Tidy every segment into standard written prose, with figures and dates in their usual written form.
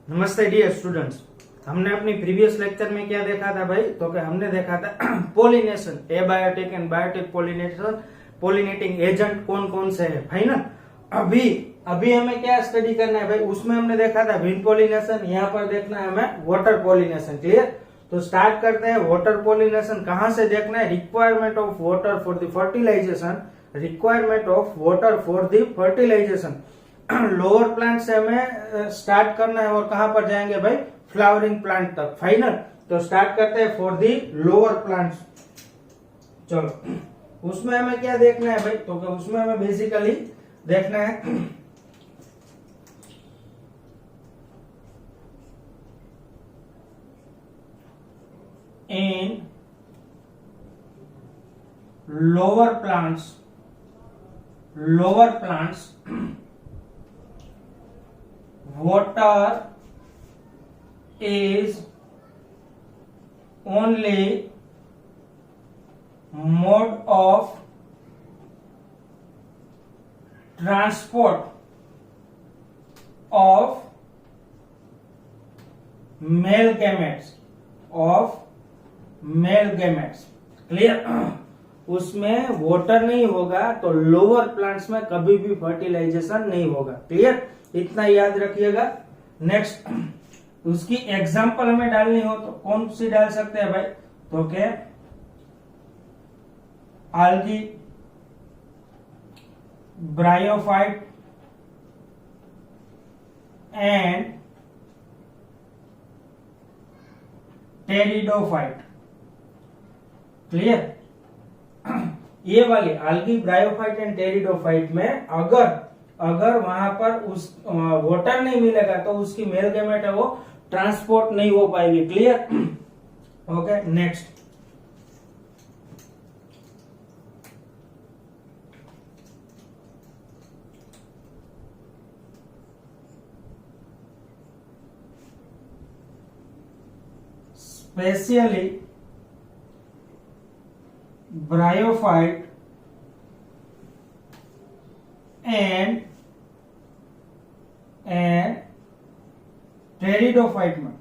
नमस्ते dear students. हमने अपनी प्रीवियस लेक्चर में क्या देखा था भाई? तो कि हमने देखा था pollination, abiotic and biotic pollination, pollinating agent कौन कौन से है, फाइनल। अभी अभी हमें क्या स्टडी करना है भाई? उसमें हमने देखा था विंड पोलिनेशन, यहाँ पर देखना है हमें वाटर पोलिनेशन। क्लियर? तो स्टार्ट करते हैं। वाटर पोलिनेशन कहाँ से देखना है? Requirement of water for the fertilisation, requirement of water for the fertilisation. Lower plant से हमें स्टार्ट करना है और कहां पर जाएंगे भाई? फ्लावरिंग प्लांट तक, फाइनल। तो स्टार्ट करते हैं फॉर दी लोअर प्लांट्स। चलो, उसमें हमें क्या देखना है भाई? तो उसमें हमें बेसिकली देखना है इन lower plants water is only mode of transport of male gametes, clear? उसमें वाटर नहीं होगा तो लोअर प्लांट्स में कभी भी फर्टिलाइजेशन नहीं होगा। क्लियर? इतना याद रखिएगा। नेक्स्ट, उसकी एग्जांपल हमें डालनी हो तो कौन सी डाल सकते हैं भाई? तो क्या? Algae, bryophyte and pteridophyte. Clear? ये वाली आल्गी, ब्रायोफाइट एंड टेरिडोफाइट में अगर वहां पर उस वाटर नहीं मिलेगा तो उसकी मेल गैमेट है वो ट्रांसपोर्ट नहीं हो पाएगी। Clear? Okay, next. Specially bryophyte and pteridophyte में,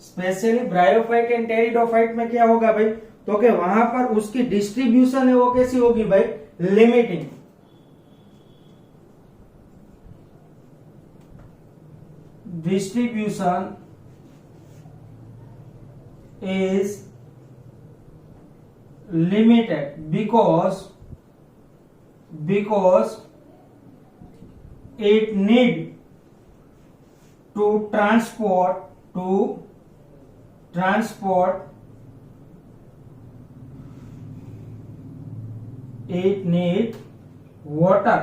स्पेशली ब्रायोफाइट एंड टेरिडोफाइट में क्या होगा भाई? तो कि वहां पर उसकी डिस्ट्रीब्यूशन है वो कैसी होगी भाई? Limiting. Distribution is limited because it need to transport it need water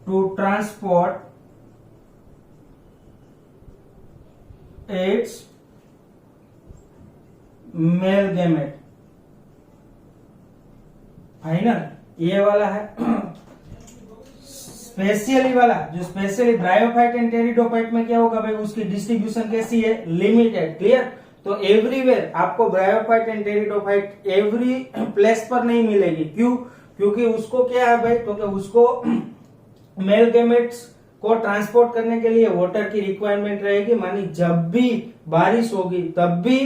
to transport its male gamete. Final? ये वाला है स्पेशली वाला, जो स्पेशली ब्रायोफाइट एंड टेरिडोफाइट में क्या होगा भाई? उसकी डिस्ट्रीब्यूशन कैसी है? लिमिटेड। क्लियर? तो एवरीवेयर आपको bryophyte and pteridophyte every place पर नहीं मिलेगी। क्यों? क्योंकि उसको क्या है भाई? तो कि उसको मेल गैमेट्स को ट्रांसपोर्ट करने के लिए वाटर की रिक्वायरमेंट रहेगी। मानी जब भी बारिश होगी तब भी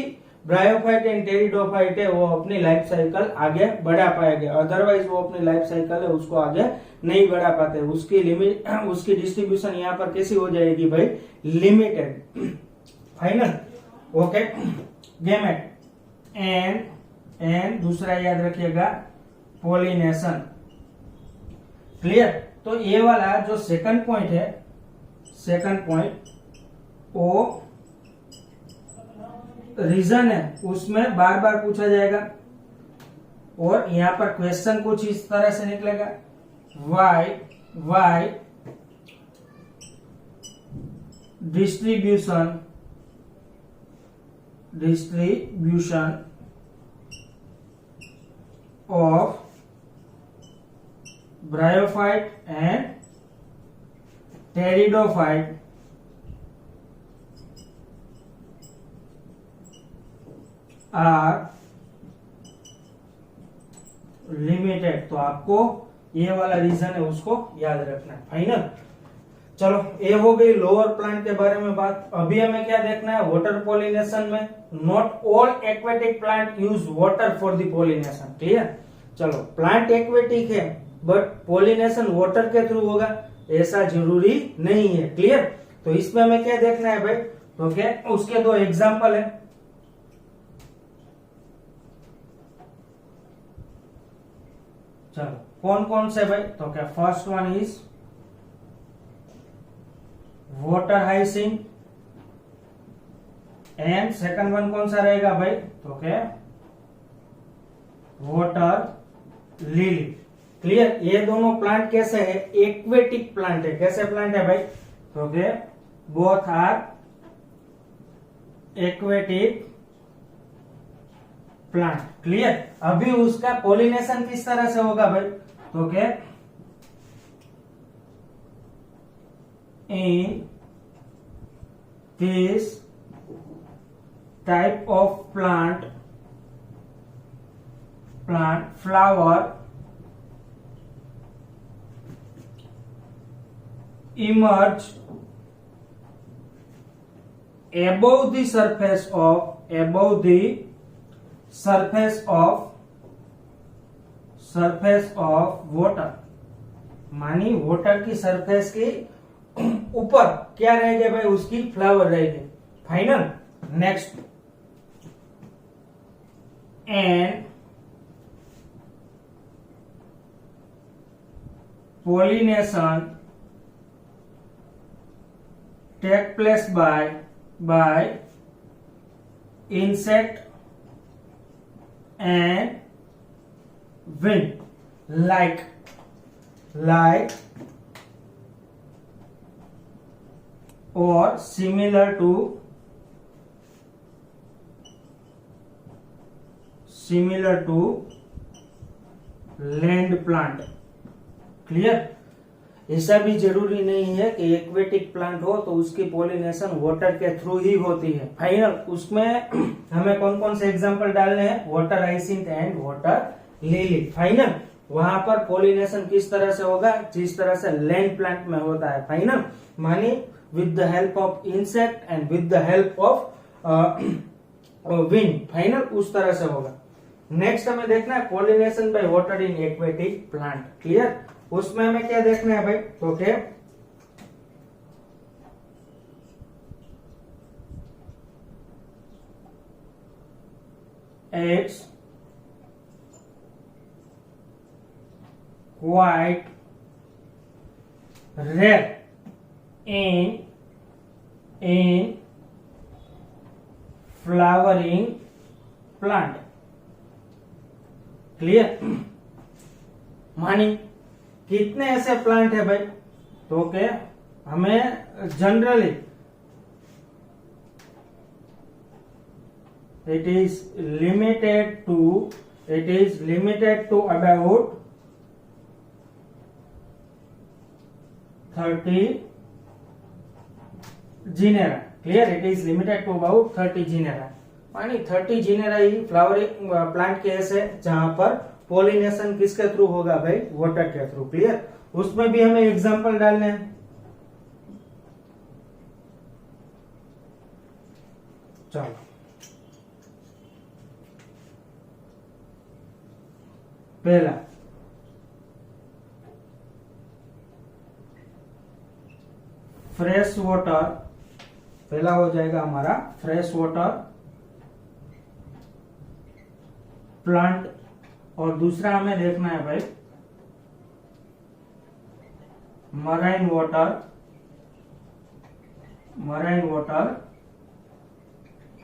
ब्रायोफाइट एंड टेरिडोफाइट है वो अपनी लाइफ साइकिल आगे बढ़ा पाएंगे, अदरवाइज वो अपनी लाइफ साइकिल है उसको आगे नहीं बढ़ा पाते। उसकी लिमिट, उसकी डिस्ट्रीब्यूशन यहाँ पर कैसी हो जाएगी भाई? Limited. Final? Okay, gamete and दूसरा याद रखिएगा पोलिनेशन। क्लियर? तो ये वाला जो सेकंड पॉइंट है, सेकंड पॉइंट वो रीजन है, उसमें बार बार पूछा जाएगा और यहां पर क्वेश्चन कुछ इस तरह से निकलेगा, why distribution of bryophyte and pteridophyte are limited. तो आपको ये वाला रीजन है उसको याद रखना है। फाइनल? चलो ये हो गई लोअर प्लांट के बारे में बात। अभी हमें क्या देखना है, वाटर पॉलिनेशन में not all aquatic plant use water for the pollination. Clear. चलो प्लांट एक्वेटिक है बट पॉलिनेशन वाटर के थ्रू होगा ऐसा जरूरी नहीं है। क्लियर। तो इसमें हमें क्या देखना है भाई, तो क्या उसके दो एग्जाम्पल है। चलो कौन कौन से भाई, तो क्या first one is water hyacinth and second one कौन सा रहेगा भाई, तो क्या वाटर लिली। क्लियर। ये दोनों प्लांट कैसे है, एक्वेटिक प्लांट है। कैसे प्लांट है भाई, तो क्या both are aquatic plant. Clear. अभी उसका पॉलिनेशन किस तरह से होगा भाई, तो क्या in this type of plant flower emerge above the surface of water। मानी वाटर की सरफेस की ऊपर क्या रहेगा भाई, उसकी फ्लावर रहेगी। Final. Next, and pollination take place by insect and wind, like or similar to land plant. Clear. ऐसा भी जरूरी नहीं है कि एक्वेटिक प्लांट हो तो उसकी पॉलिनेशन वाटर के थ्रू ही होती है। फाइनल। उसमें हमें कौन कौन से एग्जांपल डालने हैं, water hyacinth and water lily. Final. वहां पर पॉलिनेशन किस तरह से होगा, जिस तरह से लैंड प्लांट में होता है। फाइनल। मानी with the help of insect and with the help of wind। Final उस तरह से होगा। नेक्स्ट हमें देखना है pollination by water in aquatic plant. Clear. उसमें हमें क्या देखना है भाई, तो क्या it's quite rare in flowering plant। Clear. मानी कितने ऐसे प्लांट है भाई, तो क्या हमें generally it is limited to about 30 genera। Clear. It is limited to about 30 genera। मानी 30 genera ही फ्लावरिंग प्लांट के ऐसे जहां पर पॉलिनेशन किसके थ्रू होगा भाई, वाटर के थ्रू। क्लियर। उसमें भी हमें एग्जांपल डालने हैं। चलो पहला फ्रेश वाटर, पहला हो जाएगा हमारा फ्रेश वाटर प्लांट, और दूसरा हमें देखना है भाई मराइन वाटर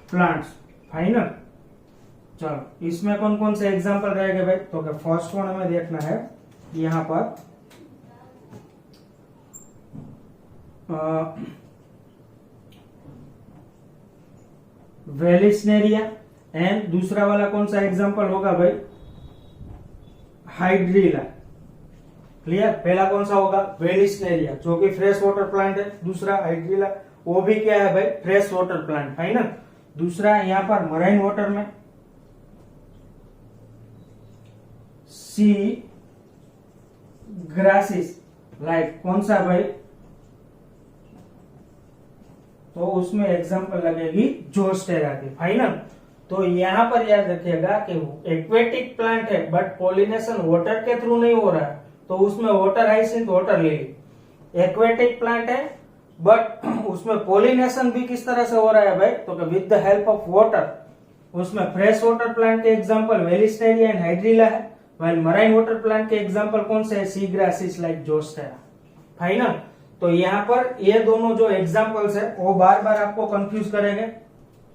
प्लांट्स। फाइनल। चलो इसमें कौन कौन से एग्जांपल रहेंगे भाई, तो फर्स्ट वन हमें देखना है यहां पर वेलिस्नेरिया, एंड दूसरा वाला कौन सा एग्जांपल होगा भाई, हाइड्रीला। क्लियर। पहला कौन सा होगा, वेलिस्नेरिया जो कि फ्रेश वाटर प्लांट है। दूसरा हाइड्रीला, वो भी क्या है भाई, फ्रेश वाटर प्लांट। फाइनल। दूसरा यहां पर मराइन वाटर में सी ग्रासिस, लाइक कौन सा भाई, तो उसमें एग्जांपल लगेगी जोस्टेरा की। फाइनल। तो यहाँ पर याद रखिएगा कि एक्वेटिक प्लांट है बट पोलिनेशन वाटर के थ्रू नहीं हो रहा है, तो उसमें water hyacinth, water lily. Aquatic plant है बट उसमें पोलिनेशन भी किस तरह से हो रहा है भाई, तो with the help of water. उसमें फ्रेश वाटर प्लांट के एग्जांपल वेलिस्टेरिया एंड हाइड्रिला है, व्हाइल मराइन वाटर प्लांट के एग्जांपल कौन से है, सी ग्रासिस लाइक जोस्टेरा। फाइनल। तो यहाँ पर ये दोनों जो एग्जांपल्स है वो बार बार आपको कंफ्यूज करेंगे।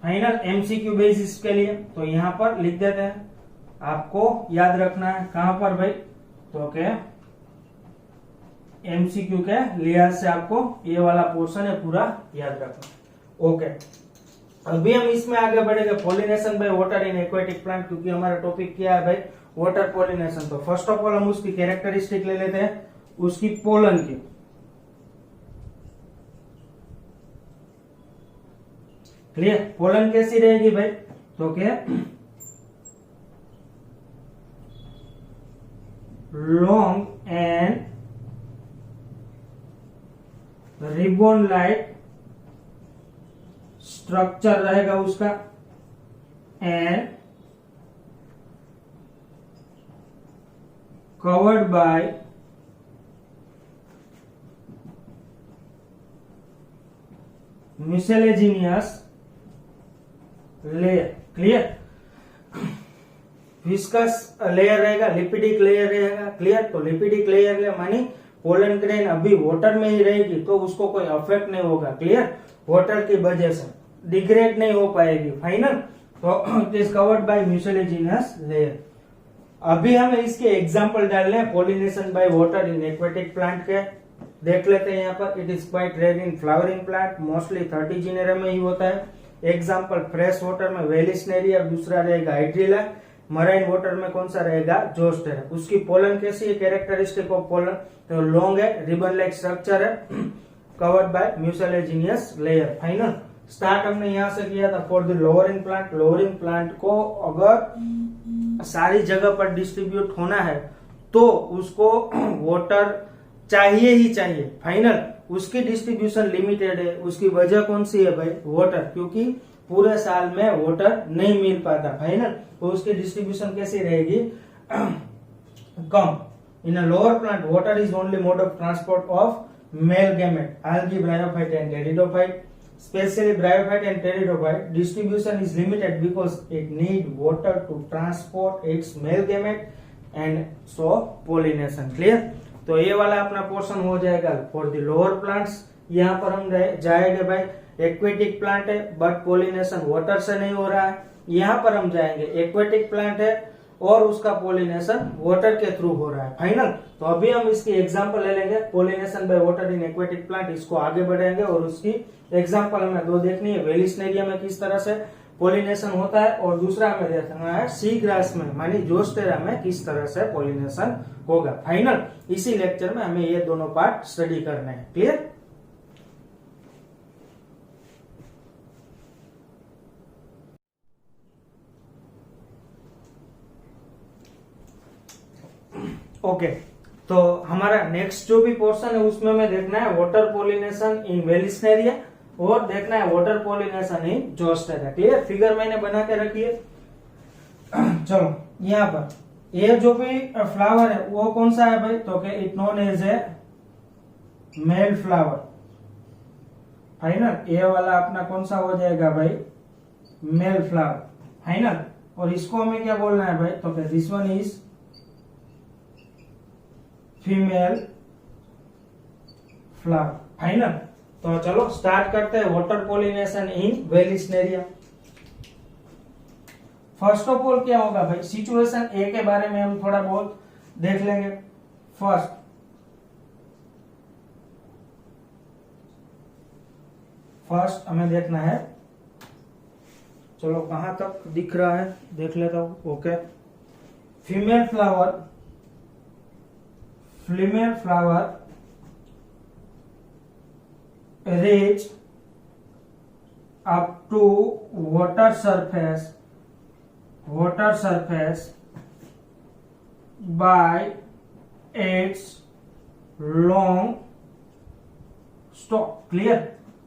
फाइनल एमसीक्यू बेसिस के लिए तो यहाँ पर लिख देते हैं, आपको याद रखना है कहां पर भाई, तो क्या एमसीक्यू के लिहाज से आपको ये वाला पोर्शन है पूरा याद रखना। ओके, अभी हम इसमें आगे बढ़ेंगे pollination by water in aquatic plant, क्योंकि हमारा टॉपिक क्या है भाई, वाटर पोलिनेशन। तो फर्स्ट ऑफ ऑल हम उसकी कैरेक्टरिस्टिक ले लेते हैं, उसकी पोलन की। क्लियर, पोलन कैसी रहेगी भाई, तो क्या long and ribbon like structure रहेगा उसका, and covered by mucilaginous layer. Clear, viscous layer रहेगा, लिपिडिक लेयर रहेगा। क्लियर, तो लिपिडिक लेयर मानी पोलन ग्रेन अभी वाटर में ही रहेगी तो उसको कोई अफेक्ट नहीं होगा। क्लियर, वाटर की वजह से डिग्रेड नहीं हो पाएगी। फाइनल, तो it is covered by mucilaginous layer. अभी हमें इसके एग्जांपल डालने हैं pollination by water in aquatic plant के, देख लेते हैं यहाँ पर। It is quite rare in flowering plant, mostly 30 genera में ही होता है। एग्जांपल फ्रेश वाटर में वेलिस्नेरिया, दूसरा रहेगा हाइड्रिला, मराइन वाटर में कौन सा रहेगा, जोस्टेरा। उसकी पोलन कैसी है, कैरेक्टरिस्टिक ऑफ पोलन, तो लॉन्ग है, रिबन लाइक स्ट्रक्चर है, covered by mucilaginous layer. Final, start हमने यहाँ से किया था for the lowering plant. Lowering plant को अगर सारी जगह पर डिस्ट्रीब्यूट होना है तो उसको वाटर चाहिए ही चाहिए। फाइनल, उसकी डिस्ट्रीब्यूशन लिमिटेड है, उसकी वजह कौन सी है भाई, वाटर, क्योंकि पूरे साल में वाटर नहीं मिल पाता। फाइनल, तो उसकी डिस्ट्रीब्यूशन कैसी रहेगी, कम। In a lower plant water is only mode of transport of male gamete, algae, bryophyte and pteridophyte. Especially bryophyte and pteridophyte distribution is limited because it need water to transport its male gamete and so pollination. Clear? तो ये वाला अपना portion हो जाएगा for the lower plants. यहाँ पर हम जाएंगे भाई, एक्वेटिक प्लांट है बट पोलिनेशन वाटर से नहीं हो रहा है। यहाँ पर हम जाएंगे एक्वेटिक प्लांट है और उसका पोलिनेशन वाटर के थ्रू हो रहा है। फाइनल, तो अभी हम इसकी एग्जांपल ले लेंगे, pollination by water in aquatic plant, इसको आगे बढ़ाएंगे और उसकी एग्जांपल हमें दो देखनी है, वेलिस्नेरिया में किस तरह से पोलिनेशन होता है और दूसरा हमें देखना है सी ग्रास में मानी जोस्टेरा में किस तरह से पोलिनेशन होगा। फाइनल, इसी लेक्चर में हमें ये दोनों पार्ट स्टडी करने हैं। क्लियर? ओके, तो हमारा नेक्स्ट जो भी पोर्शन है उसमें हमें देखना है वाटर पोलिनेशन इन वेलिस्नेरिया और देखना है water pollination in Zostera. Clear? Figure मैंने बना के रखी है। चलो, यहाँ पर ये जो भी फ्लावर है वो कौन सा है भाई, तो it known as a male flower. Final, ये वाला अपना कौन सा हो जाएगा भाई, मेल फ्लावर। फाइनल, और इसको हमें क्या बोलना है भाई, तो this one is female flower. Final, तो चलो स्टार्ट करते हैं water pollination in Vallisneria. First of all क्या होगा भाई, सिचुएशन ए के बारे में हम थोड़ा बहुत देख लेंगे। फर्स्ट हमें देखना है, चलो कहां तक दिख रहा है देख लेता हूं। Okay, female flower reach up to water surface by its long stalk. Clear?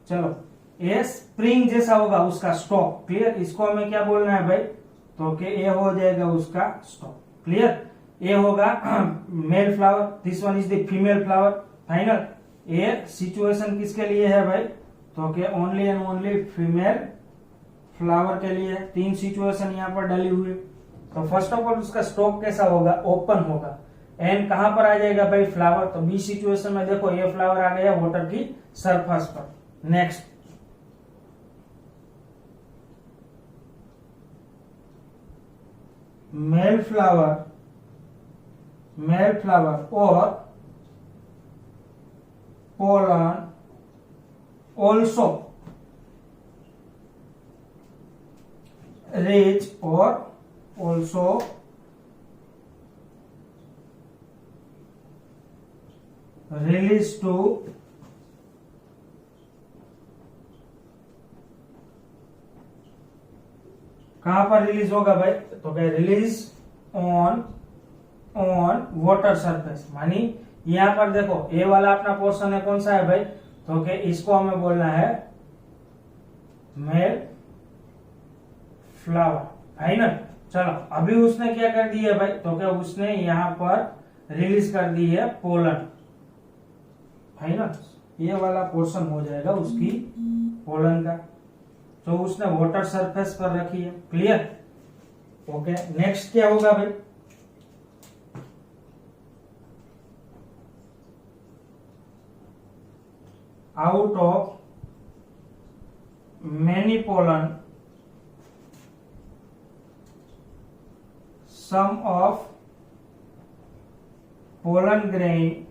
चलो ये स्प्रिंग जैसा होगा उसका स्टॉक। क्लियर, इसको हमें क्या बोलना है भाई, तो कि ये हो जाएगा उसका स्टॉक। क्लियर, ये होगा male flower, this one is the female flower. Final, ये सिचुएशन किसके लिए है भाई, तो कि only and only female flower के लिए। 3 सिचुएशन यहाँ पर डाली हुई। तो फर्स्ट ऑफ ऑल उसका स्टॉक कैसा होगा, ओपन होगा। एंड कहां पर आ जाएगा भाई, फ्लावर। तो बी सिचुएशन में देखो ये फ्लावर आ गया वाटर की सरफेस पर। नेक्स्ट, मेल फ्लावर और pollen also reach or also release to कहां पर रिलीज होगा भाई, तो क्या रिलीज ऑन वाटर सरफेस। मानी यहां पर देखो ये वाला अपना पोर्शन है, कौन सा है भाई, तो क्या इसको हमें बोलना है मेल फ्लावर। फाइनल, चलो अभी उसने क्या कर दी है भाई, तो क्या उसने यहां पर रिलीज कर दी है पोलन। फाइनल, ये वाला पोर्शन हो जाएगा उसकी पोलन का, तो उसने वाटर सरफेस पर रखी है। Clear, okay. नेक्स्ट क्या होगा भाई, out of many pollen some of pollen grain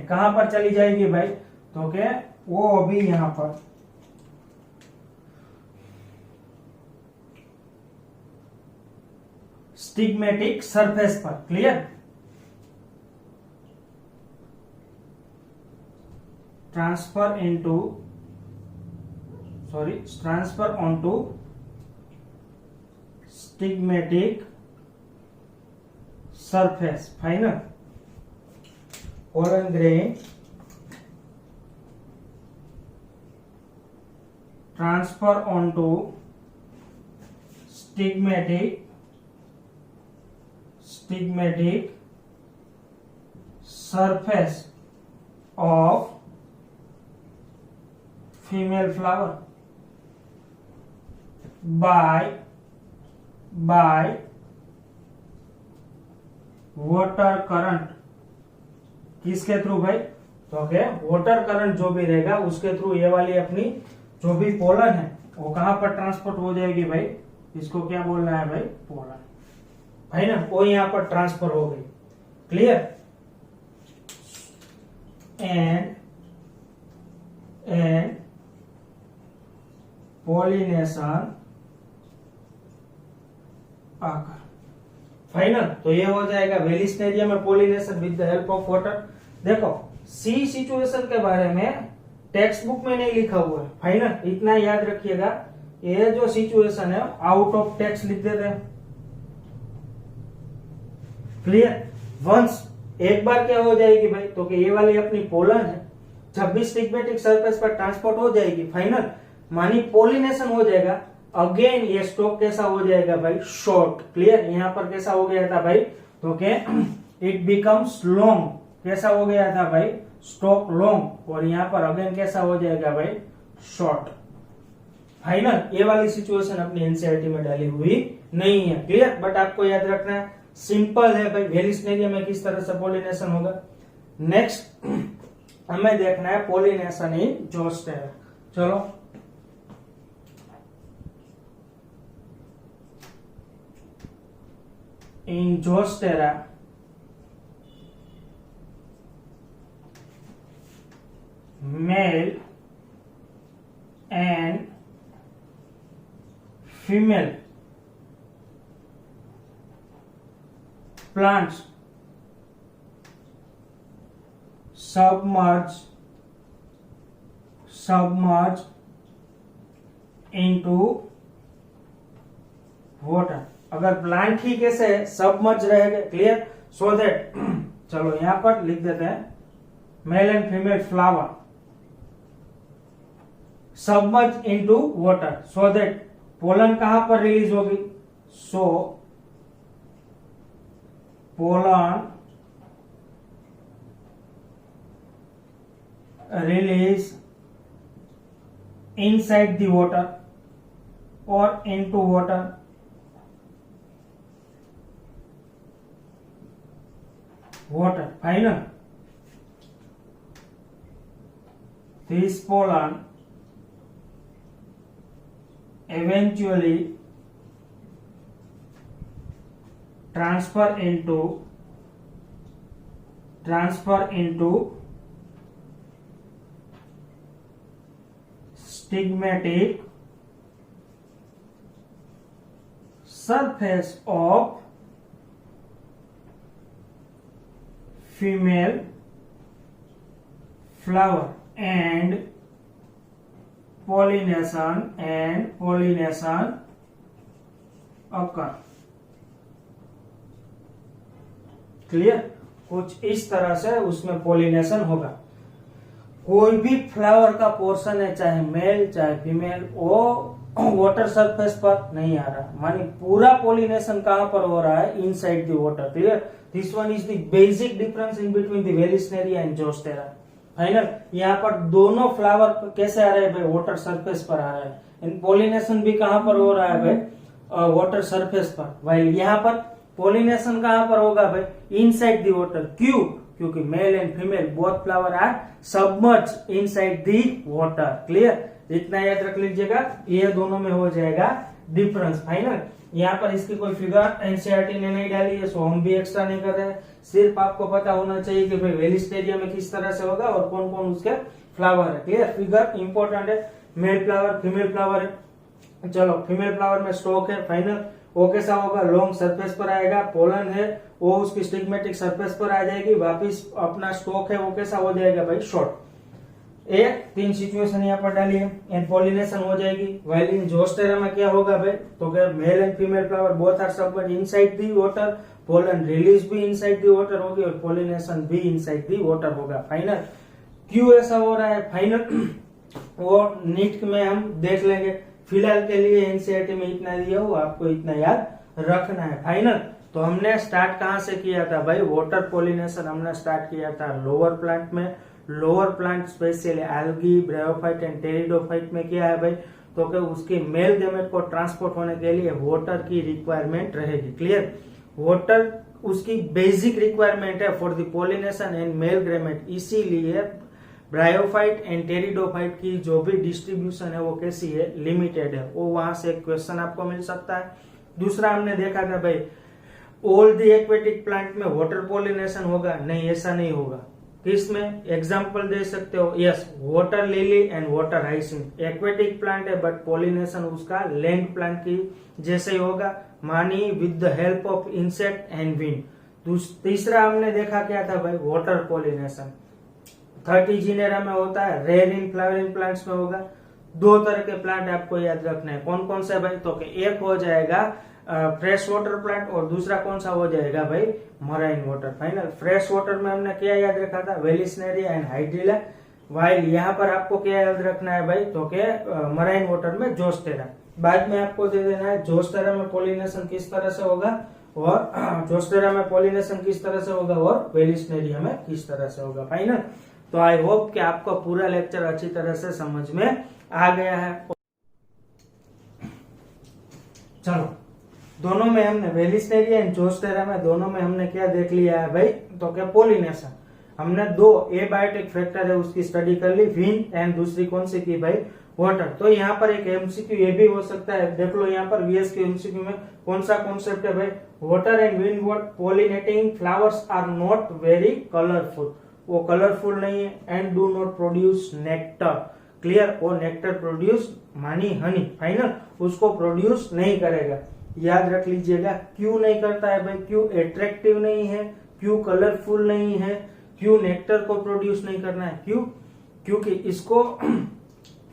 कहां पर चली जाएगी भाई, तो क्या वो अभी यहां पर स्टिग्मेटिक सरफेस पर। Clear, transfer onto stigmatic surface. Final, pollen grain transfer onto stigmatic surface of female flower by water current। किसके थ्रू भाई, तो क्या वाटर करंट जो भी रहेगा उसके थ्रू ये वाली अपनी जो भी पोलन है वो कहां पर ट्रांसपोर्ट हो जाएगी भाई, इसको क्या बोलना है भाई, पोलन। भाई ना, वो यहां पर ट्रांसफर हो गई। क्लियर, एंड पॉलिनेशन आकर। फाइनल, तो ये हो जाएगा वेलिस्नेरिया में pollination with the help of water. देखो सी सिचुएशन के बारे में टेक्स्ट बुक में नहीं लिखा हुआ है। फाइनल, इतना याद रखिएगा, ये जो सिचुएशन है आउट ऑफ टेक्स्ट लिख देते हैं। क्लियर, वंस एक बार क्या हो जाएगी भाई, तो कि ये वाली अपनी पोलन है, जब भी स्टिग्मेटिक सरफेस पर ट्रांसपोर्ट हो जाएगी, फाइनल मानी पोलिनेशन हो जाएगा, अगेन ये स्टॉक कैसा हो जाएगा भाई, शॉर्ट। क्लियर, यहाँ पर कैसा हो गया था भाई, तो कि इट बिकम्स लॉन्ग। कैसा हो गया था भाई, स्टॉक लॉन्ग, और यहाँ पर अगेन कैसा हो जाएगा भाई, शॉर्ट। फाइनल, ये वाली सिचुएशन अपनी एनसीईआरटी में डाली हुई नहीं है। क्लियर, बट आपको याद रखना है, सिंपल है भाई, वेलिस्नेरिया में किस तरह से पोलिनेशन होगा। नेक्स्ट हमें देखना है पोलिनेशन इन जोस्टेरा। चलो in zostera male and female plants submerge into water। अगर प्लांट ही कैसे सबमर्ज रहेगा। क्लियर, सो दैट चलो यहां पर लिख देते हैं mail and female flower submerge into water so that pollen कहां पर रिलीज होगी, so pollen release inside the water or into water. Water, final. This pollen eventually transfer into stigmatic surface of female flower and pollination occur. Clear, कुछ इस तरह से उसमें pollination होगा। कोई भी फ्लावर का पोर्शन है, चाहे मेल चाहे फीमेल, वो वाटर सरफेस पर नहीं आ रहा, मानी पूरा पोलिनेशन कहां पर हो रहा है, inside the water. Clear, this one is the basic difference in between the Vallisneria and Zostera. Final, यहाँ पर दोनों फ्लावर कैसे आ रहे हैं भाई, वाटर सरफेस पर आ रहा है। इन पोलिनेशन भी कहां पर हो रहा है भाई, वाटर सरफेस पर। भाई यहाँ पर पोलिनेशन कहां पर होगा भाई, इनसाइड द वाटर। क्यों? क्योंकि male and female both flower are submerge inside the water. Clear, इतना याद रख लीजिएगा, ये दोनों में हो जाएगा डिफरेंस। फाइनल, यहाँ पर इसकी कोई फिगर एनसीईआरटी ने नहीं डाली है, सो हम भी एक्स्ट्रा नहीं कर रहे हैं। सिर्फ आपको पता होना चाहिए कि भाई वेलिस्टेरिया में किस तरह से होगा और कौन कौन उसके फ्लावर है। क्लियर, फिगर इंपॉर्टेंट है, मेल फ्लावर फीमेल फ्लावर है। चलो, फीमेल फ्लावर में स्टॉक है। फाइनल, वो कैसा होगा, लॉन्ग सरफेस पर आएगा। पोलन है वो उसकी स्टिग्मेटिक सरफेस पर आ जाएगी। वापिस अपना स्टॉक है वो कैसा हो जाएगा भाई, शॉर्ट। एक तीन सिचुएशन यहाँ पर डाली है, एंड पोलिनेशन हो जाएगी। वाइल इन जोस्टेरा में क्या होगा भाई, तो क्या male and female flower both are submerge inside the water, pollen release भी इनसाइड दी वाटर होगी और पोलिनेशन भी इनसाइड दी वाटर होगा। फाइनल, क्यों ऐसा हो रहा है फाइनल वो नीट में हम देख लेंगे। फिलहाल के लिए एनसीईआरटी में इतना दिया हुआ, आपको इतना याद रखना है। फाइनल, तो हमने स्टार्ट कहां से किया था भाई, वाटर पोलिनेशन हमने स्टार्ट किया था लोअर प्लांट में। Lower plant specially algae, bryophyte and pteridophyte में क्या है भाई, तो कि उसकी मेल गैमेट को ट्रांसपोर्ट होने के लिए वाटर की रिक्वायरमेंट रहेगी। क्लियर, वाटर उसकी बेसिक रिक्वायरमेंट है for the pollination and male gamete. इसीलिए ब्रायोफाइट एंड टेरिडोफाइट की जो भी डिस्ट्रीब्यूशन है वो कैसी है, लिमिटेड है। वो वहां से क्वेश्चन आपको मिल सकता है। दूसरा हमने देखा था भाई, ऑल द एक्वेटिक प्लांट में वाटर पोलिनेशन होगा, नहीं ऐसा नहीं होगा। किसमें एग्जांपल दे सकते हो, yes, water lily and water hyacinth aquatic plant है, बट पोलिनेशन उसका लैंड प्लांट की जैसे ही होगा, मानी with the help of insect and wind. तीसरा हमने देखा क्या था भाई, वाटर पोलिनेशन 30 जिनेरा में होता है, रेयर इन फ्लावरिंग प्लांट्स में होगा। दो तरह के प्लांट आपको याद रखना है, कौन कौन से भाई, तो एक हो जाएगा फ्रेश वाटर प्लांट और दूसरा कौन सा हो जाएगा भाई, marine water. Final, fresh water में हमने क्या याद रखा था, वेलिस्नेरिया एंड हाइड्रिला। वाइल यहाँ पर आपको क्या याद रखना है भाई, तो मराइन वाटर में जोस्टेरा। बाद में आपको दे देना है जोस्टेरा में पोलिनेशन किस तरह से होगा और जोस्टेरा में पोलिनेशन किस तरह से होगा और वेलिस्नेरिया में किस तरह से होगा। फाइनल, तो आई होप कि आपको पूरा लेक्चर अच्छी तरह से समझ में आ गया है। चलो, दोनों में हमने वेलिस्नेरिया एंड जोस्टेरा में दोनों में हमने क्या देख लिया है भाई, तो क्या पोलिनेशन। हमने दो एबायोटिक फैक्टर है उसकी स्टडी कर ली, विंड एंड दूसरी कौन सी की भाई, वाटर। तो यहाँ पर एक एमसीक्यू ये भी हो सकता है, देख लो यहाँ पर वीएस के एमसीक्यू में कौन सा कॉन्सेप्ट है भाई, water and wind word pollinating flowers are not very colourful. वो कलरफुल नहीं है and do not produce nectar. Clear, वो नेक्टर प्रोड्यूस मानी हनी, फाइनल उसको प्रोड्यूस नहीं करेगा। याद रख लीजिएगा, क्यों नहीं करता है भाई, क्यों एट्रैक्टिव नहीं है, क्यों कलरफुल नहीं है, क्यों नेक्टर को प्रोड्यूस नहीं करना है, क्यों, क्योंकि इसको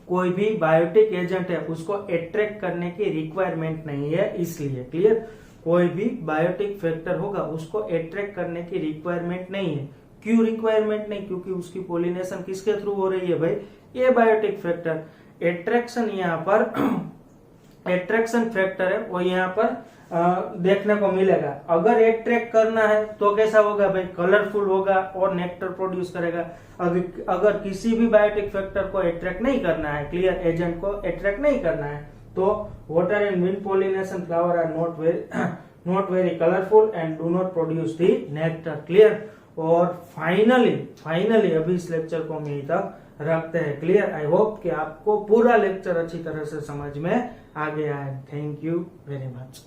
कोई भी बायोटिक एजेंट है उसको अट्रैक्ट करने की रिक्वायरमेंट नहीं है, इसलिए। क्लियर, कोई भी बायोटिक फैक्टर होगा उसको अट्रैक्ट करने की रिक्वायरमेंट नहीं है। क्यों रिक्वायरमेंट नहीं, क्योंकि उसकी पोलिनेशन किसके थ्रू हो रही है भाई, ए बायोटिक फैक्टर। एट्रैक्शन यहाँ पर एट्रैक्शन फैक्टर है वो यहाँ पर देखने को मिलेगा। अगर एट्रैक्ट करना है तो कैसा होगा भाई, कलरफुल होगा और नेक्टर प्रोड्यूस करेगा। अगर किसी भी बायोटिक फैक्टर को एट्रैक्ट नहीं करना है, क्लियर, एजेंट को एट्रैक्ट नहीं करना है, तो water and wind pollination flower are not very colourful and do not produce the nectar, clear. और फाइनली अभी इस लेक्चर को हम यहीं तक रखते हैं, क्लियर। आई होप कि आपको पूरा लेक्चर अच्छी तरह से समझ में आ गया है। Thank you very much.